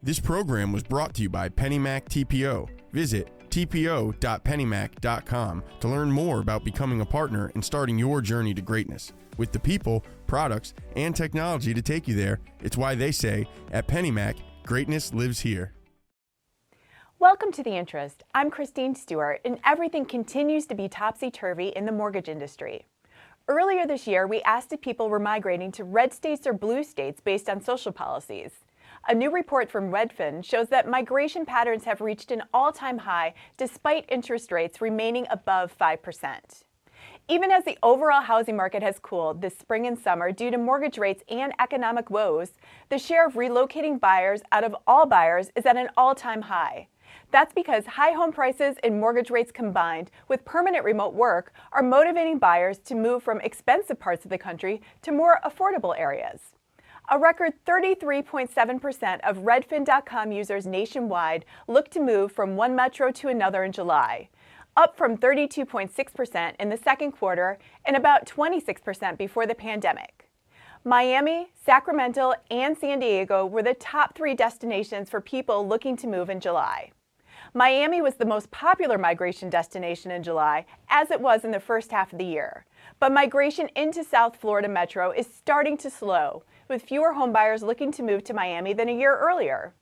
This program was brought to you by PennyMac TPO. Visit tpo.pennymac.com to learn more about becoming a partner and starting your journey to greatness. With the people, products, and technology to take you there, it's why they say, at PennyMac, greatness lives here. Welcome to The Interest. I'm Christine Stewart, and everything continues to be topsy-turvy in the mortgage industry. Earlier this year, we asked if people were migrating to red states or blue states based on social policies. A new report from Redfin shows that migration patterns have reached an all-time high despite interest rates remaining above 5%. Even as the overall housing market has cooled this spring and summer due to mortgage rates and economic woes, the share of relocating buyers out of all buyers is at an all-time high. That's because high home prices and mortgage rates combined with permanent remote work are motivating buyers to move from expensive parts of the country to more affordable areas. A record 33.7% of Redfin.com users nationwide look to move from one metro to another in July, up from 32.6% in the second quarter and about 26% before the pandemic. Miami, Sacramento, and San Diego were the top three destinations for people looking to move in July. Miami was the most popular migration destination in July, as it was in the first half of the year. But migration into South Florida Metro is starting to slow, with fewer homebuyers looking to move to Miami than a year earlier.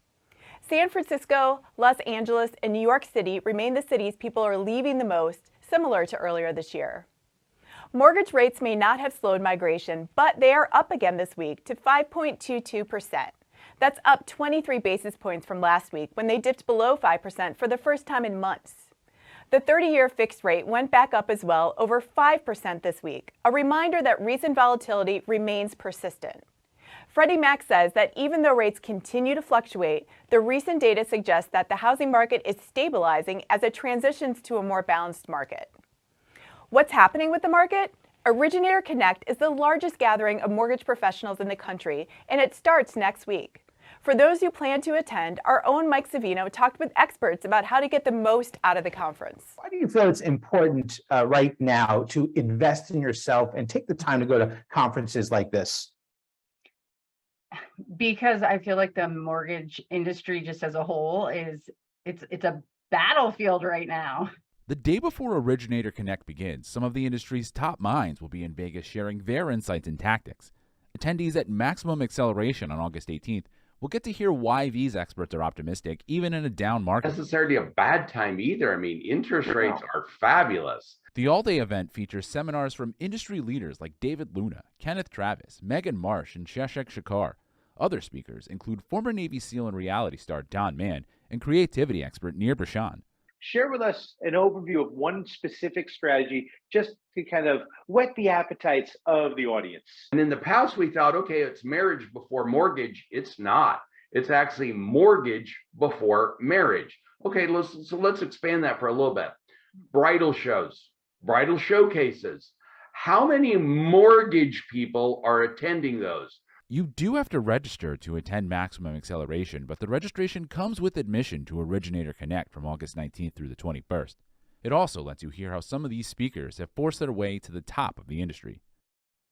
San Francisco, Los Angeles, and New York City remain the cities people are leaving the most, similar to earlier this year. Mortgage rates may not have slowed migration, but they are up again this week to 5.22%. That's up 23 basis points from last week when they dipped below 5% for the first time in months. The 30-year fixed rate went back up as well, over 5% this week, a reminder that recent volatility remains persistent. Freddie Mac says that even though rates continue to fluctuate, the recent data suggests that the housing market is stabilizing as it transitions to a more balanced market. What's happening with the market? Originator Connect is the largest gathering of mortgage professionals in the country, and it starts next week. For those who plan to attend, our own Mike Savino talked with experts about how to get the most out of the conference. Why do you feel it's important right now to invest in yourself and take the time to go to conferences like this? Because I feel like the mortgage industry just as a whole it's a battlefield right now. The day before Originator Connect begins, some of the industry's top minds will be in Vegas sharing their insights and tactics. Attendees at Maximum Acceleration on August 18th will get to hear why these experts are optimistic, even in a down market. Not necessarily a bad time either. I mean, interest rates are fabulous. The all-day event features seminars from industry leaders like David Luna, Kenneth Travis, Megan Marsh, and Sheshak Shakar. Other speakers include former Navy SEAL and reality star Don Mann and creativity expert Nir Bashan. Share with us an overview of one specific strategy just to kind of whet the appetites of the audience. And in the past, we thought, okay, it's marriage before mortgage. It's not. It's actually mortgage before marriage. Okay, let's expand that for a little bit. Bridal shows, bridal showcases. How many mortgage people are attending those? You do have to register to attend Maximum Acceleration, but the registration comes with admission to Originator Connect from August 19th through the 21st. It also lets you hear how some of these speakers have forced their way to the top of the industry.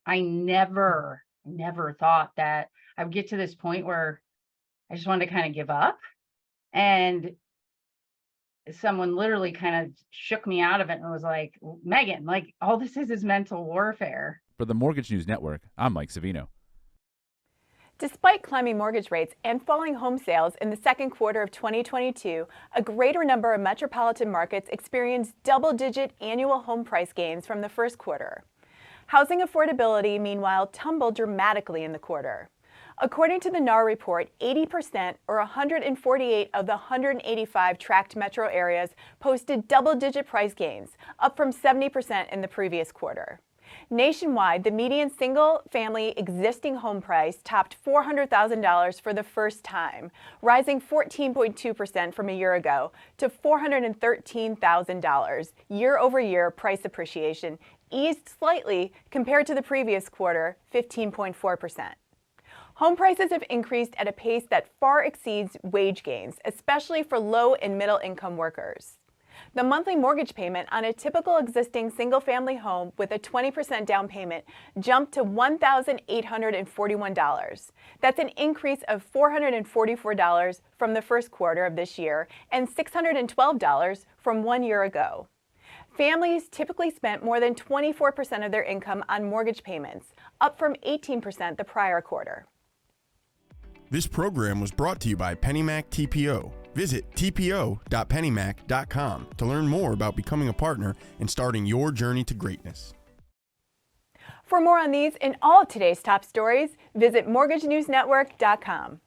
I never thought that I would get to this point where I just wanted to kind of give up. And someone literally kind of shook me out of it and was like, Megan, like all this is mental warfare. For the Mortgage News Network, I'm Mike Savino. Despite climbing mortgage rates and falling home sales in the second quarter of 2022, a greater number of metropolitan markets experienced double-digit annual home price gains from the first quarter. Housing affordability, meanwhile, tumbled dramatically in the quarter. According to the NAR report, 80% or 148 of the 185 tracked metro areas posted double-digit price gains, up from 70% in the previous quarter. Nationwide, the median single-family existing home price topped $400,000 for the first time, rising 14.2% from a year ago to $413,000. Year-over-year price appreciation eased slightly compared to the previous quarter, 15.4%. Home prices have increased at a pace that far exceeds wage gains, especially for low and middle-income workers. The monthly mortgage payment on a typical existing single-family home with a 20% down payment jumped to $1,841. That's an increase of $444 from the first quarter of this year and $612 from 1 year ago. Families typically spent more than 24% of their income on mortgage payments, up from 18% the prior quarter. This program was brought to you by PennyMac TPO. Visit tpo.pennymac.com to learn more about becoming a partner and starting your journey to greatness. For more on these and all of today's top stories, visit mortgagenewsnetwork.com.